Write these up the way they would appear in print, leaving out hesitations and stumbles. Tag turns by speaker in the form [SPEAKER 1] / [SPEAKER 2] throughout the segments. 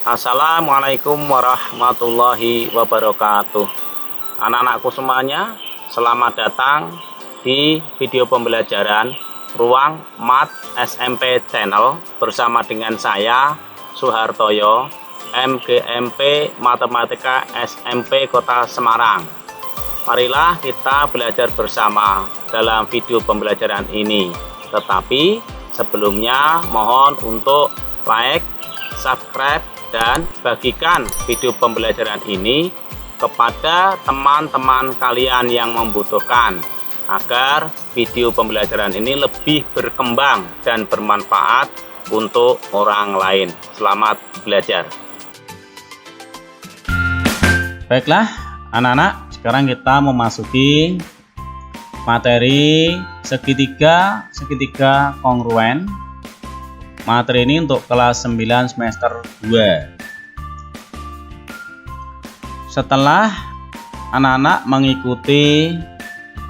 [SPEAKER 1] Assalamualaikum warahmatullahi wabarakatuh. Anak-anakku semuanya, selamat datang di video pembelajaran Ruang Mat SMP Channel bersama dengan saya Suhartoyo, MGMP Matematika SMP Kota Semarang. Marilah kita belajar bersama dalam video pembelajaran ini. Tetapi sebelumnya mohon untuk like, subscribe, dan bagikan video pembelajaran ini kepada teman-teman kalian yang membutuhkan agar video pembelajaran ini lebih berkembang dan bermanfaat untuk orang lain. Selamat belajar.
[SPEAKER 2] Baiklah anak-anak, sekarang kita memasuki materi segitiga kongruen. Materi ini untuk kelas 9 semester 2. Setelah anak-anak mengikuti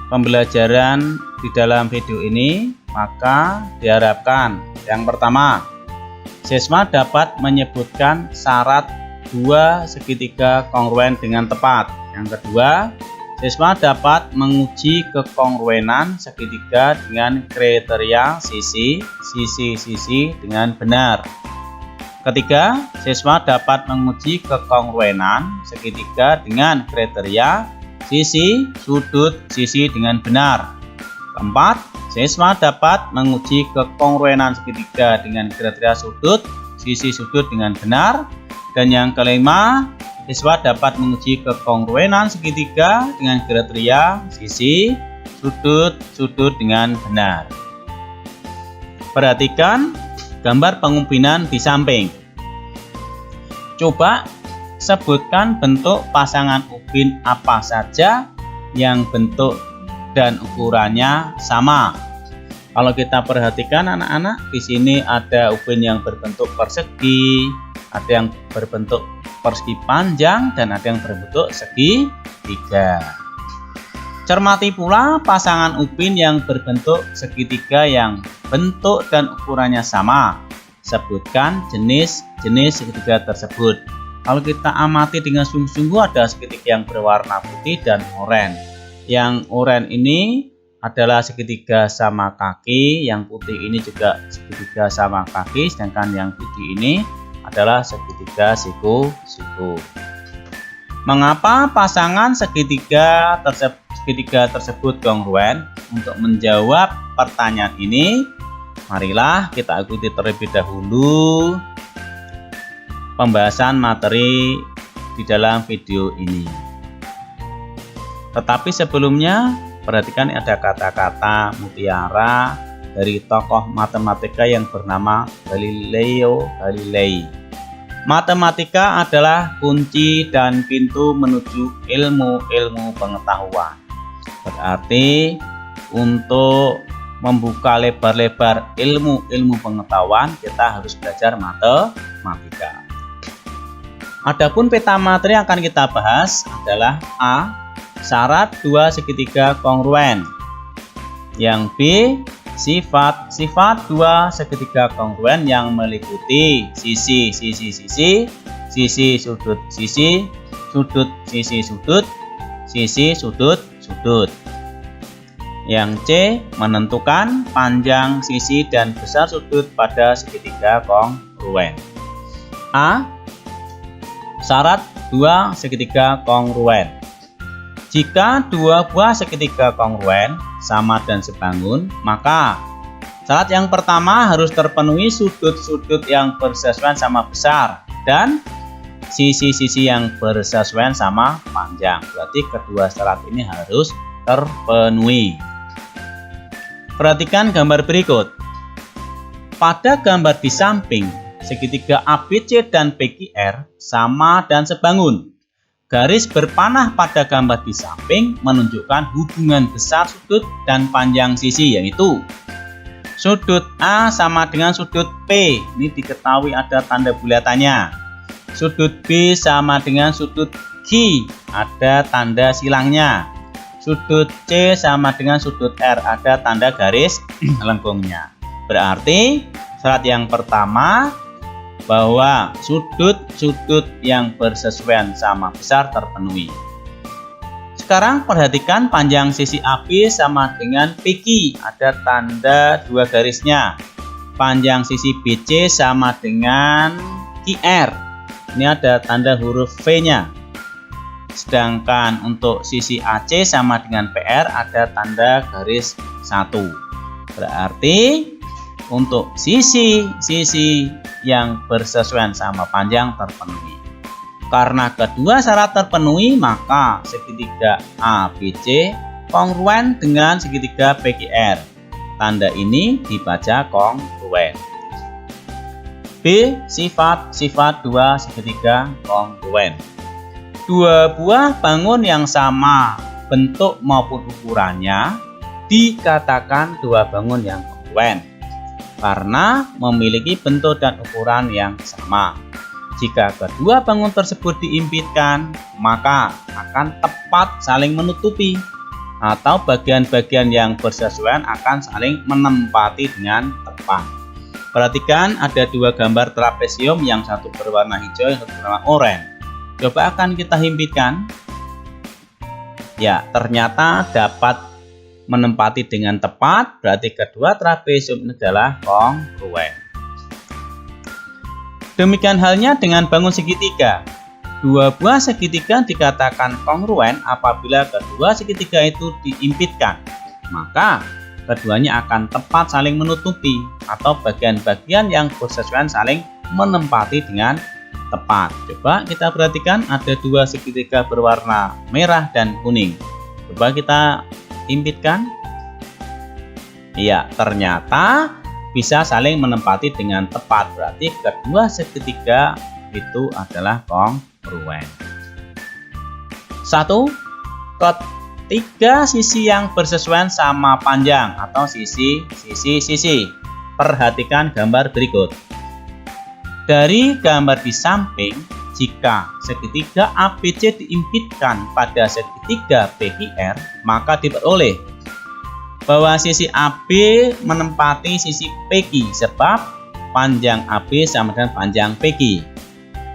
[SPEAKER 2] pembelajaran di dalam video ini, maka diharapkan yang pertama, siswa dapat menyebutkan syarat dua segitiga kongruen dengan tepat. Yang kedua, siswa dapat menguji kekongruenan segitiga dengan kriteria sisi dengan benar. Ketiga, siswa dapat menguji kekongruenan segitiga dengan kriteria sisi dengan benar. Keempat, siswa dapat menguji kekongruenan segitiga dengan kriteria sisi dengan benar. Dan yang kelima, siswa dapat menguji kekongruenan segitiga dengan kriteria sisi dengan benar. Perhatikan gambar pengumpinan di samping. Coba sebutkan bentuk pasangan ubin apa saja yang bentuk dan ukurannya sama. Kalau kita perhatikan anak-anak, di sini ada ubin yang berbentuk persegi, ada yang berbentuk persegi panjang, dan ada yang berbentuk segitiga. Cermati pula pasangan ubin yang berbentuk segitiga yang bentuk dan ukurannya sama. Sebutkan jenis segitiga tersebut. Kalau kita amati dengan sungguh-sungguh, ada segitiga yang berwarna putih dan oranye. Yang oranye ini adalah segitiga sama kaki, yang putih ini juga segitiga sama kaki, sedangkan yang putih ini adalah segitiga siku. Mengapa pasangan segitiga tersebut kongruen? Untuk menjawab pertanyaan ini, marilah kita ikuti terlebih dahulu pembahasan materi di dalam video ini. Tetapi sebelumnya, perhatikan ada kata-kata mutiara dari tokoh matematika yang bernama Galileo Galilei. Matematika adalah kunci dan pintu menuju ilmu pengetahuan. Berarti untuk membuka lebar-lebar ilmu pengetahuan, kita harus belajar matematika. Adapun peta materi yang akan kita bahas adalah A. Syarat dua segitiga kongruen. Yang B. Sifat dua segitiga kongruen yang meliputi sisi sudut sudut. Yang C. Menentukan panjang sisi dan besar sudut pada segitiga kongruen. A. Syarat dua segitiga kongruen. Jika dua buah segitiga kongruen sama dan sebangun, maka syarat yang pertama harus terpenuhi sudut-sudut yang bersesuaian sama besar dan sisi-sisi yang bersesuaian sama panjang. Berarti kedua syarat ini harus terpenuhi. Perhatikan gambar berikut. Pada gambar di samping, segitiga ABC dan PQR sama dan sebangun. Garis berpanah pada gambar di samping menunjukkan hubungan besar sudut dan panjang sisi, yaitu sudut A sama dengan sudut P. Ini diketahui ada tanda bulatannya. Sudut B sama dengan sudut Q, ada tanda silangnya. Sudut C sama dengan sudut R, ada tanda garis lengkungnya. Berarti syarat yang pertama, bahwa sudut-sudut yang bersesuaian sama besar terpenuhi. Sekarang perhatikan panjang sisi AB sama dengan PQ, ada tanda 2 garisnya. Panjang sisi BC sama dengan QR, ini ada tanda huruf V-nya. Sedangkan untuk sisi AC sama dengan PR ada tanda garis 1. Berarti untuk sisi yang bersesuaian sama panjang terpenuhi. Karena kedua syarat terpenuhi, maka segitiga ABC kongruen dengan segitiga PQR. Tanda ini dibaca kongruen. B. Sifat dua segitiga kongruen. Dua buah bangun yang sama bentuk maupun ukurannya dikatakan dua bangun yang kongruen karena memiliki bentuk dan ukuran yang sama. Jika kedua bangun tersebut diimpitkan, maka akan tepat saling menutupi atau bagian-bagian yang bersesuaian akan saling menempati dengan tepat. Perhatikan ada 2 gambar trapesium, yang satu berwarna hijau, yang satu berwarna oranye. Coba akan kita himpitkan. Ya, ternyata dapat menempati dengan tepat, berarti kedua trapesium ini adalah kongruen. Demikian halnya dengan bangun segitiga. Dua buah segitiga dikatakan kongruen apabila kedua segitiga itu diimpitkan. Maka keduanya akan tepat saling menutupi atau bagian-bagian yang bersesuaian saling menempati dengan tepat. Coba kita perhatikan ada 2 segitiga berwarna merah dan kuning. Coba kita impitkan. Iya, ternyata bisa saling menempati dengan tepat, berarti kedua segitiga itu adalah kongruen. 1. Ketiga sisi yang bersesuaian sama panjang atau sisi. Perhatikan gambar berikut. Dari gambar di samping, jika segitiga ABC diimpitkan pada segitiga PQR, maka diperoleh bahwa sisi AB menempati sisi PQ sebab panjang AB sama dengan panjang PQ.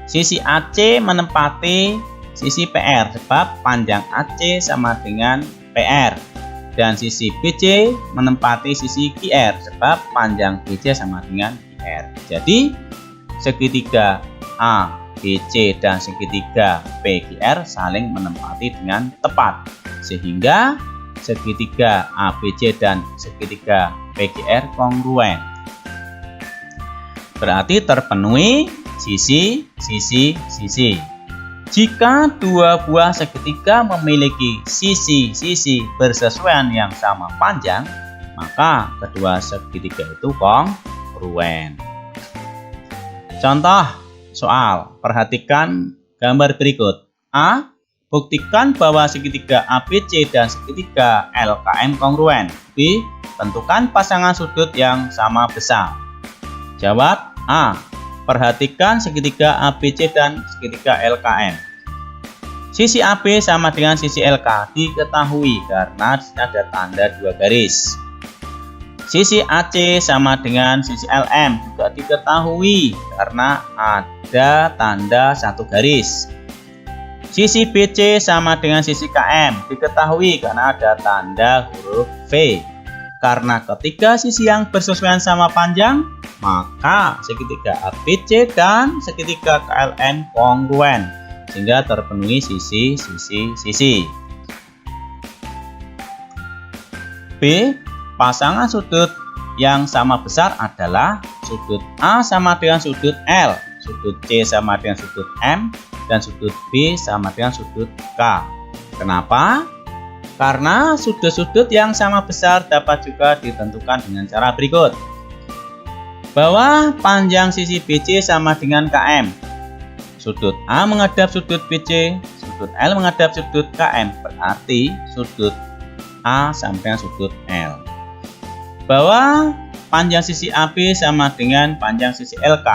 [SPEAKER 2] Sisi AC menempati sisi PR sebab panjang AC sama dengan PR. Dan sisi BC menempati sisi QR sebab panjang BC sama dengan QR. Jadi segitiga ABC dan segitiga PQR saling menempati dengan tepat, sehingga segitiga ABC dan segitiga PQR kongruen. Berarti terpenuhi sisi. Jika dua buah segitiga memiliki sisi bersesuaian yang sama panjang, maka kedua segitiga itu kongruen. Contoh soal, perhatikan gambar berikut. A. Buktikan bahwa segitiga ABC dan segitiga LKM kongruen. B. Tentukan pasangan sudut yang sama besar. Jawab A. Perhatikan segitiga ABC dan segitiga LKM. Sisi AB sama dengan sisi LK diketahui karena ada tanda 2 garis. Sisi AC sama dengan sisi LM juga diketahui karena ada tanda 1 garis. Sisi BC sama dengan sisi KM diketahui karena ada tanda huruf V. Karena ketiga sisi yang bersesuaian sama panjang, maka segitiga ABC dan segitiga KLM kongruen, sehingga terpenuhi sisi. B. Pasangan sudut yang sama besar adalah sudut A sama dengan sudut L, sudut C sama dengan sudut M, dan sudut B sama dengan sudut K. Kenapa? Karena sudut-sudut yang sama besar dapat juga ditentukan dengan cara berikut. Bahwa panjang sisi BC sama dengan KM. Sudut A menghadap sudut BC, sudut L menghadap sudut KM, berarti sudut A sama dengan sudut L. Bahwa panjang sisi AB sama dengan panjang sisi LK.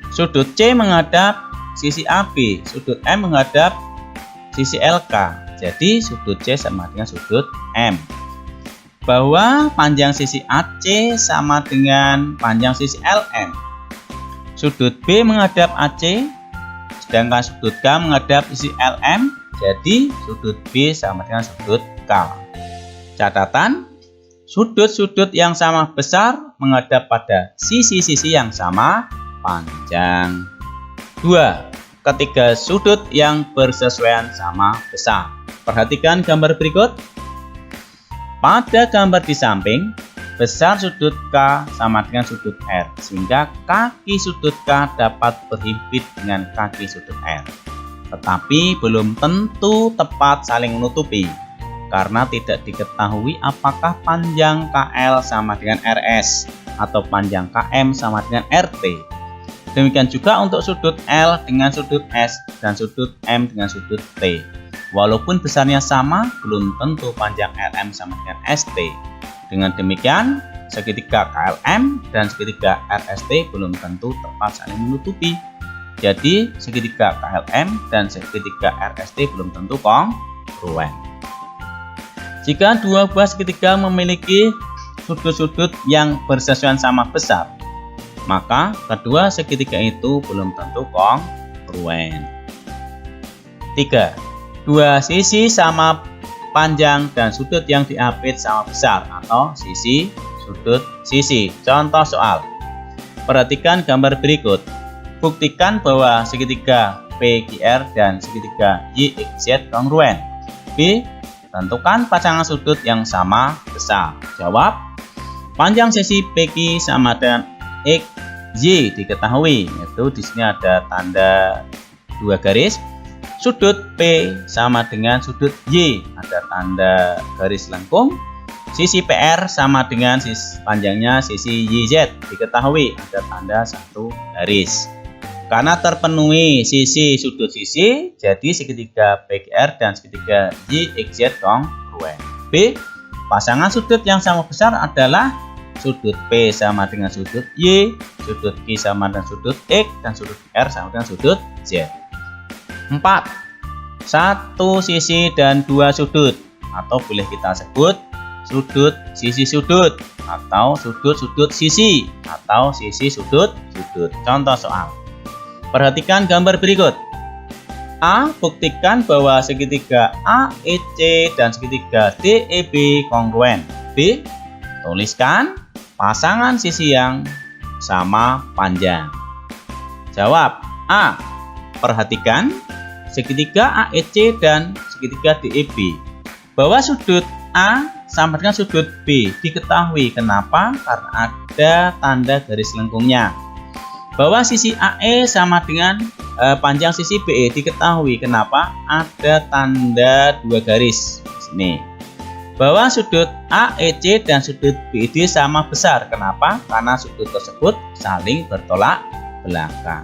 [SPEAKER 2] Sudut C menghadap sisi AB, sudut M menghadap sisi LK, jadi sudut C sama dengan sudut M. Bahwa panjang sisi AC sama dengan panjang sisi LM. sudut B menghadap AC, sedangkan sudut K menghadap sisi LM, jadi sudut B sama dengan sudut K. Catatan, sudut-sudut yang sama besar menghadap pada sisi-sisi yang sama panjang. 2. Ketiga sudut yang bersesuaian sama besar. Perhatikan gambar berikut. Pada gambar di samping, besar sudut K sama dengan sudut R, sehingga kaki sudut K dapat berhimpit dengan kaki sudut R. Tetapi belum tentu tepat saling menutupi, karena tidak diketahui apakah panjang KL sama dengan RS atau panjang KM sama dengan RT. Demikian juga untuk sudut L dengan sudut S dan sudut M dengan sudut T. Walaupun besarnya sama, belum tentu panjang LM sama dengan ST. Dengan demikian, segitiga KLM dan segitiga RST belum tentu tepat saling menutupi. Jadi, segitiga KLM dan segitiga RST belum tentu kongruen. Jika dua buah segitiga memiliki sudut-sudut yang bersesuaian sama besar, maka kedua segitiga itu belum tentu kongruen. 3. Dua sisi sama panjang dan sudut yang diapit sama besar atau sisi sudut sisi. Contoh soal. Perhatikan gambar berikut. Buktikan bahwa segitiga PQR dan segitiga YXZ kongruen. B. Tentukan pasangan sudut yang sama besar. Jawab. Panjang sisi PQ sama dengan XY diketahui, yaitu di sini ada tanda dua garis. Sudut P sama dengan sudut Y, ada tanda garis lengkung. Sisi PR sama dengan panjangnya sisi YZ, diketahui ada tanda satu garis. Karena terpenuhi sisi sudut sisi, jadi segitiga PQR dan segitiga YXZ kongruen. B. Pasangan sudut yang sama besar adalah sudut P sama dengan sudut Y, sudut Q sama dengan sudut X, dan sudut R sama dengan sudut Z. 4. Satu sisi dan dua sudut, atau boleh kita sebut sudut sisi sudut, atau sudut sisi, atau sisi sudut sudut. Contoh soal. Perhatikan gambar berikut. A. Buktikan bahwa segitiga AEC dan segitiga DEB kongruen. B. Tuliskan pasangan sisi yang sama panjang. Jawab. A. Perhatikan segitiga AEC dan segitiga DEB. Bahwa sudut A sama dengan sudut B diketahui. Kenapa? Karena ada tanda garis lengkungnya. Bahwa sisi AE sama dengan panjang sisi BE diketahui. Kenapa? Ada tanda dua garis di sini. Bahwa sudut AEC dan sudut BED sama besar. Kenapa? Karena sudut tersebut saling bertolak belakang.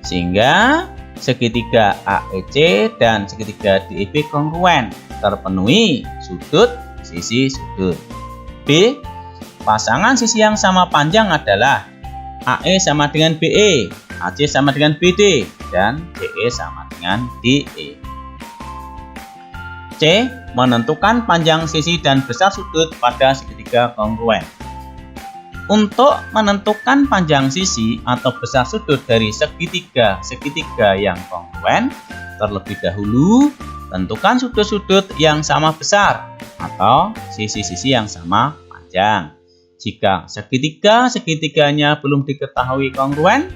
[SPEAKER 2] Sehingga segitiga AEC dan segitiga DEB kongruen, terpenuhi sudut sisi sudut. B. Pasangan sisi yang sama panjang adalah AE sama dengan BE, AC sama dengan BD, dan DE sama dengan DE. C. Menentukan panjang sisi dan besar sudut pada segitiga kongruen. Untuk menentukan panjang sisi atau besar sudut dari segitiga yang kongruen, terlebih dahulu tentukan sudut-sudut yang sama besar atau sisi-sisi yang sama panjang. Jika segitiga-segitiganya belum diketahui kongruen,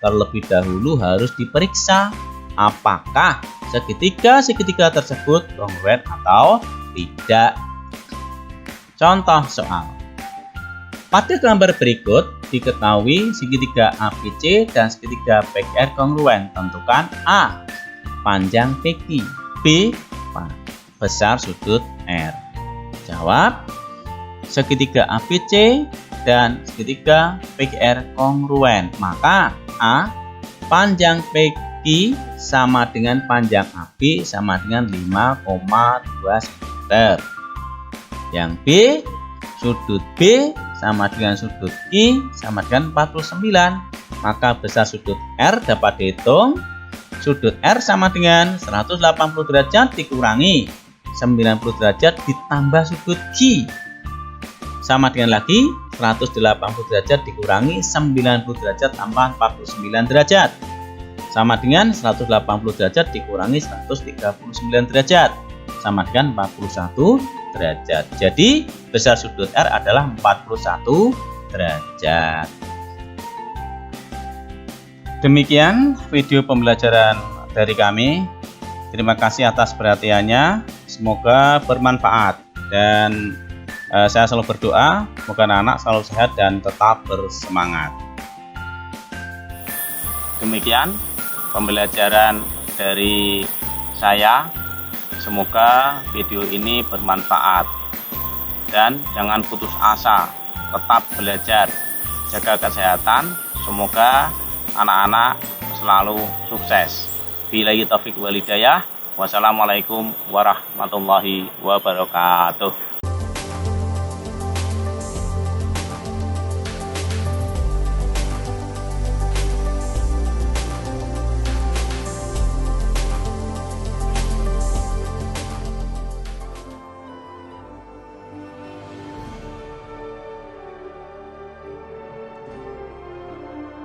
[SPEAKER 2] terlebih dahulu harus diperiksa apakah segitiga tersebut kongruen atau tidak. Contoh soal. Pada gambar berikut diketahui segitiga ABC dan segitiga PQR kongruen. Tentukan A. Panjang PQ, B. Besar sudut R. Jawab. Segitiga ABC dan segitiga PQR kongruen. Maka A. Panjang PQ sama dengan panjang AB sama dengan 5,2 cm. Yang B. Sudut B sama dengan sudut I sama dengan 49. Maka besar sudut R dapat dihitung. Sudut R sama dengan 180 derajat dikurangi 90 derajat ditambah sudut Q sama dengan lagi 180 derajat dikurangi 90 derajat tambah 49 derajat. Sama dengan 180 derajat dikurangi 139 derajat. Sama dengan 41 derajat. Jadi besar sudut R adalah 41 derajat. Demikian video pembelajaran dari kami. Terima kasih atas perhatiannya. Semoga bermanfaat. Dan saya selalu berdoa semoga anak-anak selalu sehat dan tetap bersemangat. Demikian pembelajaran dari saya. Semoga video ini bermanfaat. Dan jangan putus asa, tetap belajar, jaga kesehatan. Semoga anak-anak selalu sukses. Billahi taufiq wal hidayah. Wassalamualaikum warahmatullahi wabarakatuh.